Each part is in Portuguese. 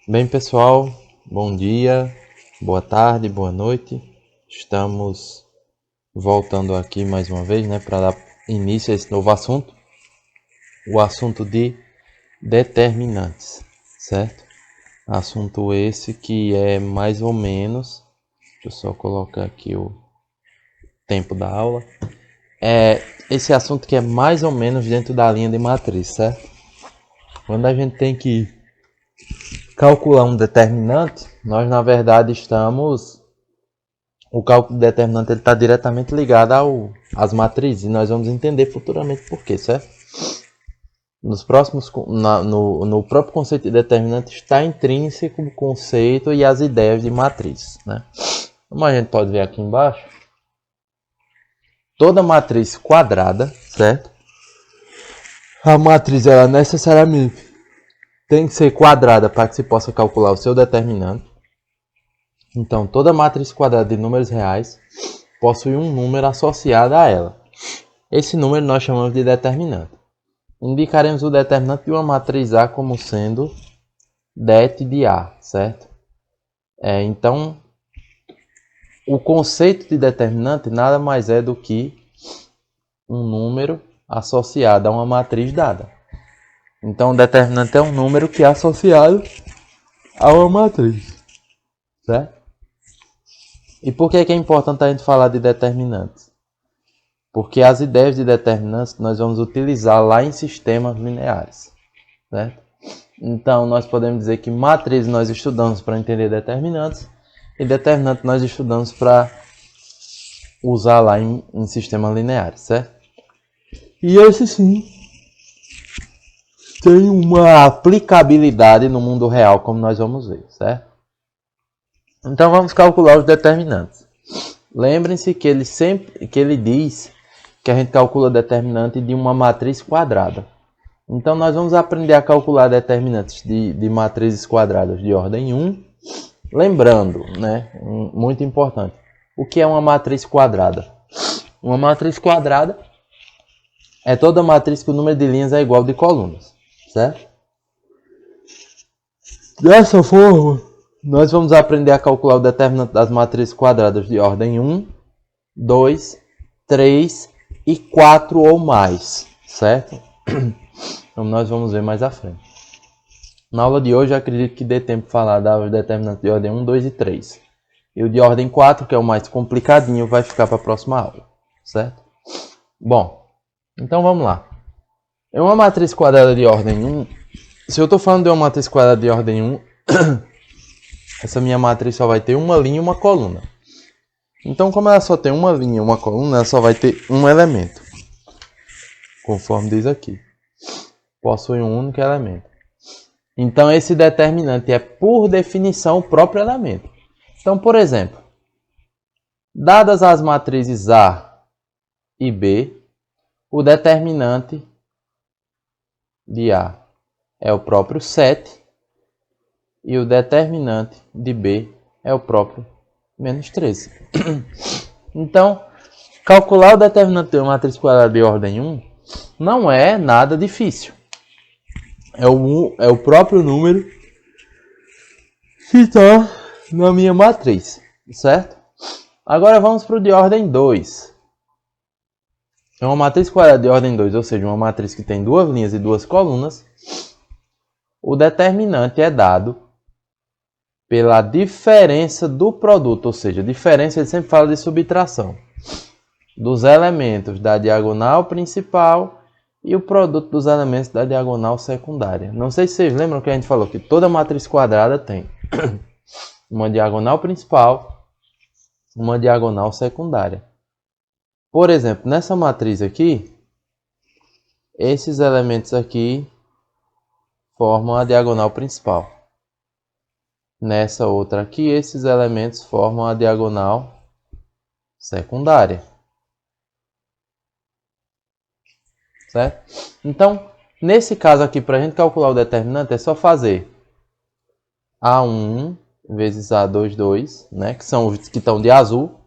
Bem, pessoal, bom dia, boa tarde, boa noite. Estamos voltando aqui mais uma vez, para dar início a esse novo assunto, o assunto de determinantes, certo? Assunto esse que é mais ou menos, deixa eu só colocar aqui o tempo da aula, esse assunto que é mais ou menos dentro da linha de matriz, certo? Quando a gente tem que calcular um determinante, nós na verdade o cálculo de determinante está diretamente ligado às matrizes, e nós vamos entender futuramente por quê, certo? Nos próximos, no próprio conceito de determinante está intrínseco o conceito e as ideias de matriz, né? Como a gente pode ver aqui embaixo, toda matriz quadrada, certo? A matriz ela necessariamente tem que ser quadrada para que se possa calcular o seu determinante. Então, toda matriz quadrada de números reais possui um número associado a ela. Esse número nós chamamos de determinante. Indicaremos o determinante de uma matriz A como sendo det de A, certo? Então, o conceito de determinante nada mais é do que um número associado a uma matriz dada. Então, o determinante é um número que é associado a uma matriz, certo? E por que é importante a gente falar de determinantes? Porque as ideias de determinantes nós vamos utilizar lá em sistemas lineares, certo? Então, nós podemos dizer que matriz nós estudamos para entender determinantes e determinante nós estudamos para usar lá em sistemas lineares, certo? E esse sim tem uma aplicabilidade no mundo real, como nós vamos ver, certo? Então, vamos calcular os determinantes. Lembrem-se que ele diz que a gente calcula determinante de uma matriz quadrada. Então, nós vamos aprender a calcular determinantes de matrizes quadradas de ordem 1. Lembrando, muito importante, o que é uma matriz quadrada? Uma matriz quadrada é toda matriz que o número de linhas é igual de colunas, certo? Dessa forma, nós vamos aprender a calcular o determinante das matrizes quadradas de ordem 1, 2, 3 e 4 ou mais, certo? Então nós vamos ver mais à frente. Na aula de hoje eu acredito que dê tempo de falar dos determinantes de ordem 1, 2 e 3. E o de ordem 4, que é o mais complicadinho, vai ficar para a próxima aula, certo? Bom, então vamos lá. Em uma matriz quadrada de ordem 1, se eu estou falando de uma matriz quadrada de ordem 1, essa minha matriz só vai ter uma linha e uma coluna. Então, como ela só tem uma linha e uma coluna, ela só vai ter um elemento. Conforme diz aqui. Possui um único elemento. Então, esse determinante é, por definição, o próprio elemento. Então, por exemplo, dadas as matrizes A e B, o determinante de A é o próprio 7 e o determinante de B é o próprio menos 13. Então, calcular o determinante de uma matriz quadrada de ordem 1 não é nada difícil. É o próprio número que está na minha matriz, certo? Agora vamos para o de ordem 2. É uma matriz quadrada de ordem 2, ou seja, uma matriz que tem duas linhas e duas colunas. O determinante é dado pela diferença do produto, ou seja, diferença, ele sempre fala de subtração, dos elementos da diagonal principal e o produto dos elementos da diagonal secundária. Não sei se vocês lembram que a gente falou que toda matriz quadrada tem uma diagonal principal, uma diagonal secundária. Por exemplo, nessa matriz aqui, esses elementos aqui formam a diagonal principal. Nessa outra aqui, esses elementos formam a diagonal secundária. Certo? Então, nesse caso aqui, para a gente calcular o determinante, é só fazer A1 vezes A22, que são os que estão de azul,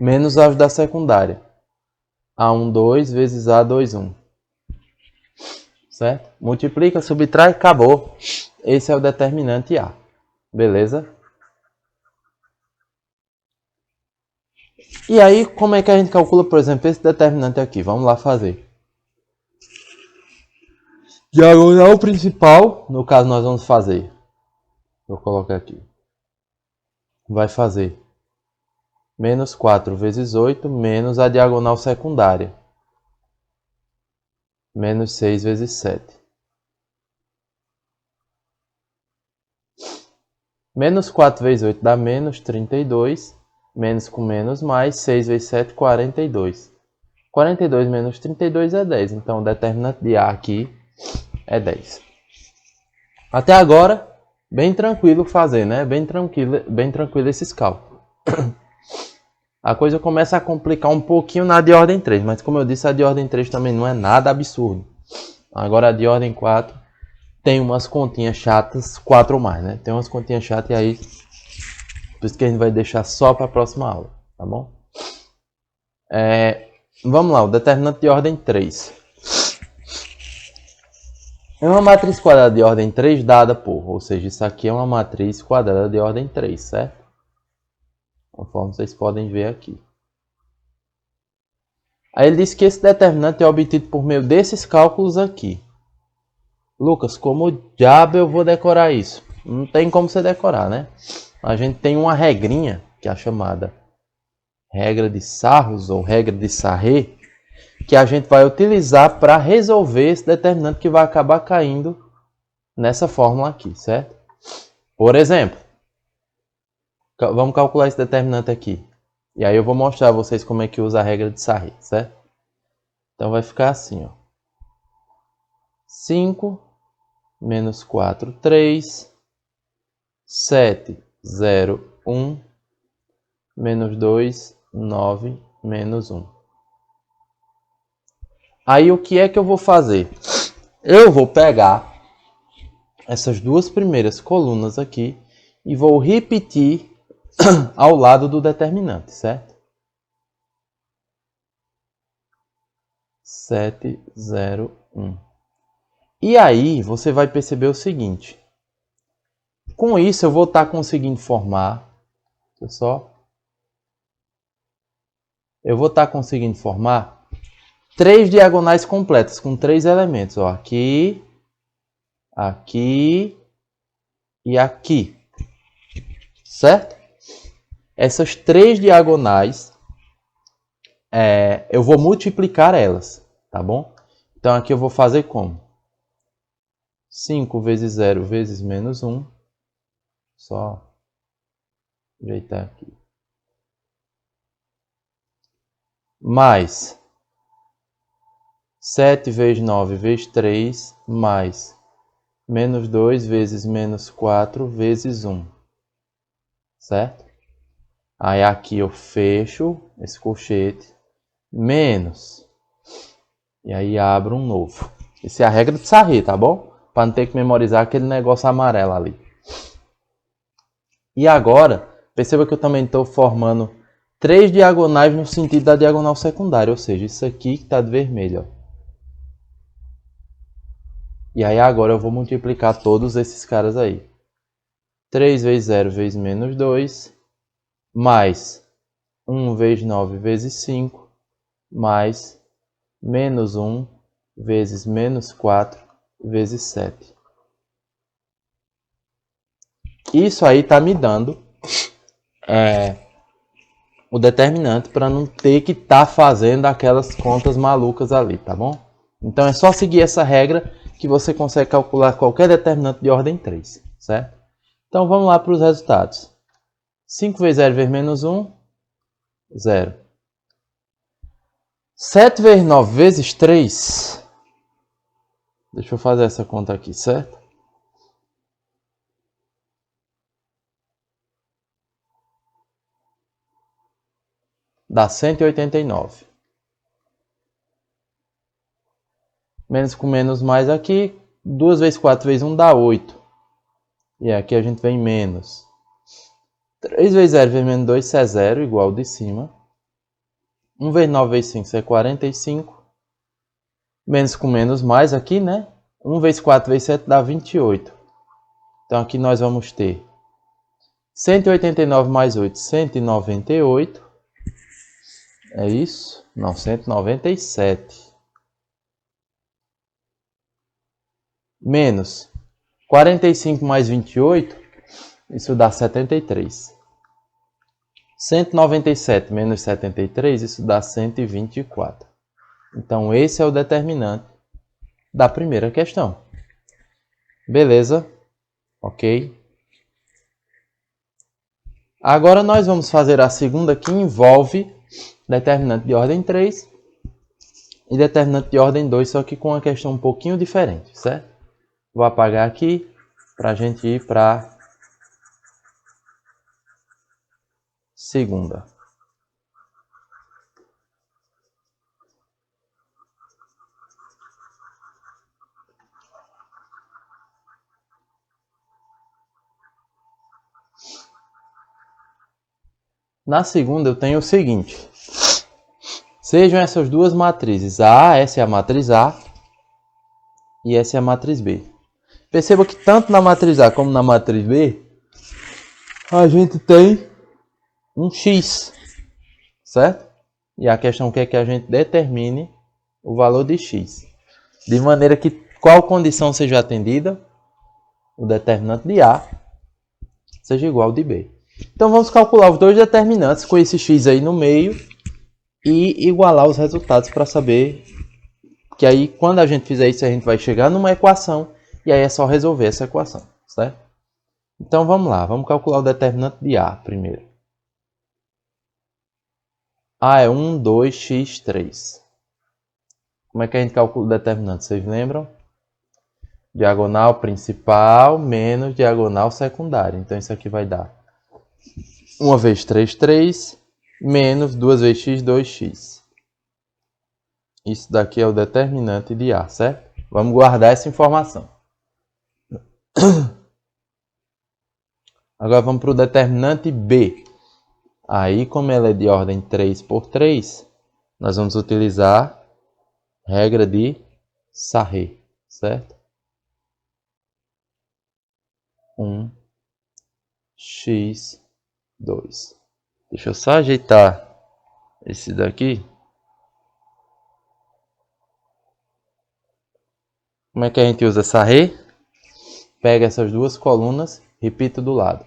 menos os da secundária. A12 vezes A21. Certo? Multiplica, subtrai, acabou. Esse é o determinante A. Beleza? E aí, como é que a gente calcula, por exemplo, esse determinante aqui? Vamos lá fazer. Diagonal principal, no caso nós vamos fazer. Vou colocar aqui. Vai fazer menos 4 vezes 8, menos a diagonal secundária. Menos 6 vezes 7. Menos 4 vezes 8 dá menos 32. Menos com menos mais, 6 vezes 7, 42. 42 menos 32 é 10. Então o determinante de A aqui é 10. Até agora, bem tranquilo fazer, né? Bem tranquilo esses cálculos. A coisa começa a complicar um pouquinho na de ordem 3, mas como eu disse, a de ordem 3 também não é nada absurdo. Agora a de ordem 4 tem umas continhas chatas, 4 ou mais, né? Tem umas continhas chatas e aí, por isso que a gente vai deixar só para a próxima aula, tá bom? Vamos lá, o determinante de ordem 3. É uma matriz quadrada de ordem 3 dada por, ou seja, isso aqui é uma matriz quadrada de ordem 3, certo? Conforme vocês podem ver aqui. Aí ele diz que esse determinante é obtido por meio desses cálculos aqui. Lucas, como diabo eu vou decorar isso? Não tem como você decorar, né? A gente tem uma regrinha, que é a chamada regra de Sarrus ou regra de Sarré, que a gente vai utilizar para resolver esse determinante que vai acabar caindo nessa fórmula aqui, certo? Por exemplo, vamos calcular esse determinante aqui. E aí eu vou mostrar a vocês como é que usa a regra de Sarré, certo? Então vai ficar assim, ó. 5 menos 4, 3. 7, 0, 1. Menos 2, 9, menos 1. Aí o que é que eu vou fazer? Eu vou pegar essas duas primeiras colunas aqui e vou repetir ao lado do determinante, certo? 7, 0, 1. E aí você vai perceber o seguinte. Com isso eu vou estar conseguindo formar, eu vou estar conseguindo formar 3 diagonais completas com 3 elementos, ó, aqui, aqui e aqui, certo? Essas 3 diagonais, eu vou multiplicar elas, tá bom? Então aqui eu vou fazer como? 5 vezes 0 vezes menos 1, só ajeitar aqui, mais 7 vezes 9 vezes 3, mais menos 2 vezes menos 4 vezes 1, certo? Aí aqui eu fecho esse colchete, menos, e aí abro um novo. Essa é a regra de Sarré, tá bom? Para não ter que memorizar aquele negócio amarelo ali. E agora, perceba que eu também estou formando 3 diagonais no sentido da diagonal secundária, ou seja, isso aqui que está de vermelho, ó. E aí agora eu vou multiplicar todos esses caras aí. 3 vezes 0 vezes menos 2, mais 1 vezes 9 vezes 5, mais menos 1 vezes menos 4 vezes 7. Isso aí está me dando o determinante para não ter que estar fazendo aquelas contas malucas ali, tá bom? Então é só seguir essa regra que você consegue calcular qualquer determinante de ordem 3, certo? Então vamos lá para os resultados. 5 vezes 0 vezes menos 1, 0. 7 vezes 9 vezes 3, deixa eu fazer essa conta aqui, certo? Dá 189. Menos com menos mais aqui, 2 vezes 4 vezes 1 dá 8. E aqui a gente vem menos. 3 vezes 0 vezes menos 2, isso é 0, igual ao de cima. 1 vezes 9 vezes 5, isso é 45. Menos com menos mais aqui, né? 1 vezes 4 vezes 7 dá 28. Então aqui nós vamos ter 189 mais 8, 198. É isso? Não, 197. Menos 45 mais 28, isso dá 73. 197 menos 73, isso dá 124. Então esse é o determinante da primeira questão. Beleza? Ok? Agora nós vamos fazer a segunda, que envolve determinante de ordem 3 e determinante de ordem 2, só que com uma questão um pouquinho diferente, certo? Vou apagar aqui para a gente ir para a segunda. Na segunda eu tenho o seguinte. Sejam essas duas matrizes. Essa é a matriz A e essa é a matriz B. Perceba que tanto na matriz A como na matriz B, a gente tem um X, certo? E a questão é que a gente determine o valor de X. De maneira que qual condição seja atendida, o determinante de A seja igual ao de B. Então vamos calcular os dois determinantes com esse X aí no meio e igualar os resultados para saber que aí quando a gente fizer isso a gente vai chegar numa equação e aí é só resolver essa equação, certo? Então vamos lá, vamos calcular o determinante de A primeiro. A é 1, 2, x, 3. Como é que a gente calcula o determinante? Vocês lembram? Diagonal principal menos diagonal secundária. Então isso aqui vai dar 1 vezes 3, 3, menos 2 vezes x, 2x. Isso daqui é o determinante de A, certo? Vamos guardar essa informação. Agora vamos para o determinante B. Aí, como ela é de ordem 3 por 3, nós vamos utilizar a regra de Sarré, certo? 1, x, 2. Deixa eu só ajeitar esse daqui. Como é que a gente usa Sarré? Pega essas duas colunas, repita do lado.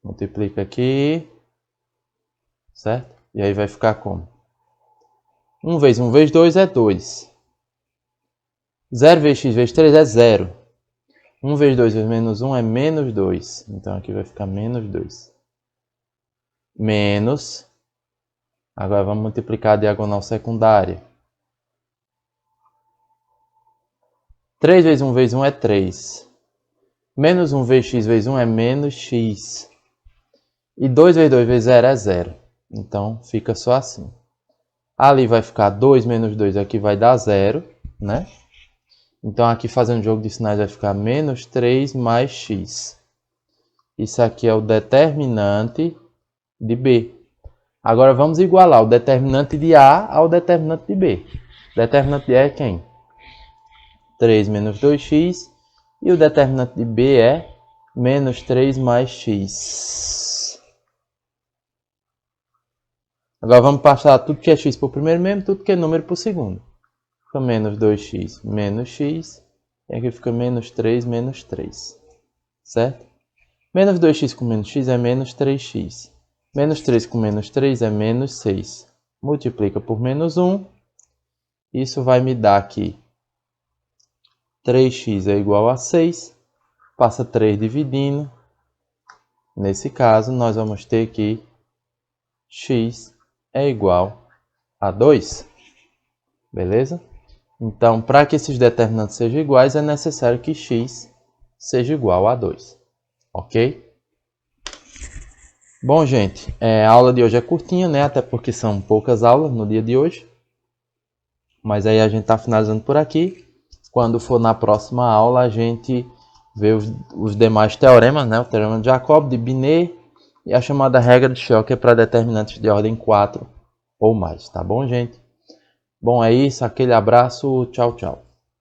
Multiplica aqui, certo? E aí vai ficar como? 1 vezes 1 vezes 2 é 2. 0 vezes x vezes 3 é 0. 1 vezes 2 vezes menos 1 é menos 2. Então aqui vai ficar menos 2. Menos. Agora vamos multiplicar a diagonal secundária. 3 vezes 1 vezes 1 é 3. Menos 1 vezes x vezes 1 é menos x. E 2 vezes 2 vezes 0 é 0. Então fica só assim. Ali vai ficar 2 menos 2, aqui vai dar 0, né? Então aqui fazendo jogo de sinais vai ficar menos 3 mais x. Isso aqui é o determinante de B. Agora vamos igualar o determinante de A ao determinante de B. O determinante de A é quem? 3 menos 2x. E o determinante de B é menos 3 mais x. Agora vamos passar tudo que é x por primeiro mesmo, tudo que é número por segundo. Fica menos 2x menos x. E aqui fica menos 3 menos 3. Certo? Menos 2x com menos x é menos 3x. Menos 3 com menos 3 é menos 6. Multiplica por menos 1. Isso vai me dar aqui 3x é igual a 6. Passa 3 dividindo. Nesse caso, nós vamos ter que x é igual a 2. Beleza? Então, para que esses determinantes sejam iguais, é necessário que x seja igual a 2. Ok? Bom, gente, a aula de hoje é curtinha, né? Até porque são poucas aulas no dia de hoje. Mas aí a gente está finalizando por aqui. Quando for na próxima aula, a gente vê os demais teoremas, né? O teorema de Jacob, de Binet e a chamada regra de Schocker para determinantes de ordem 4 ou mais, tá bom, gente? Bom, é isso, aquele abraço, tchau, tchau.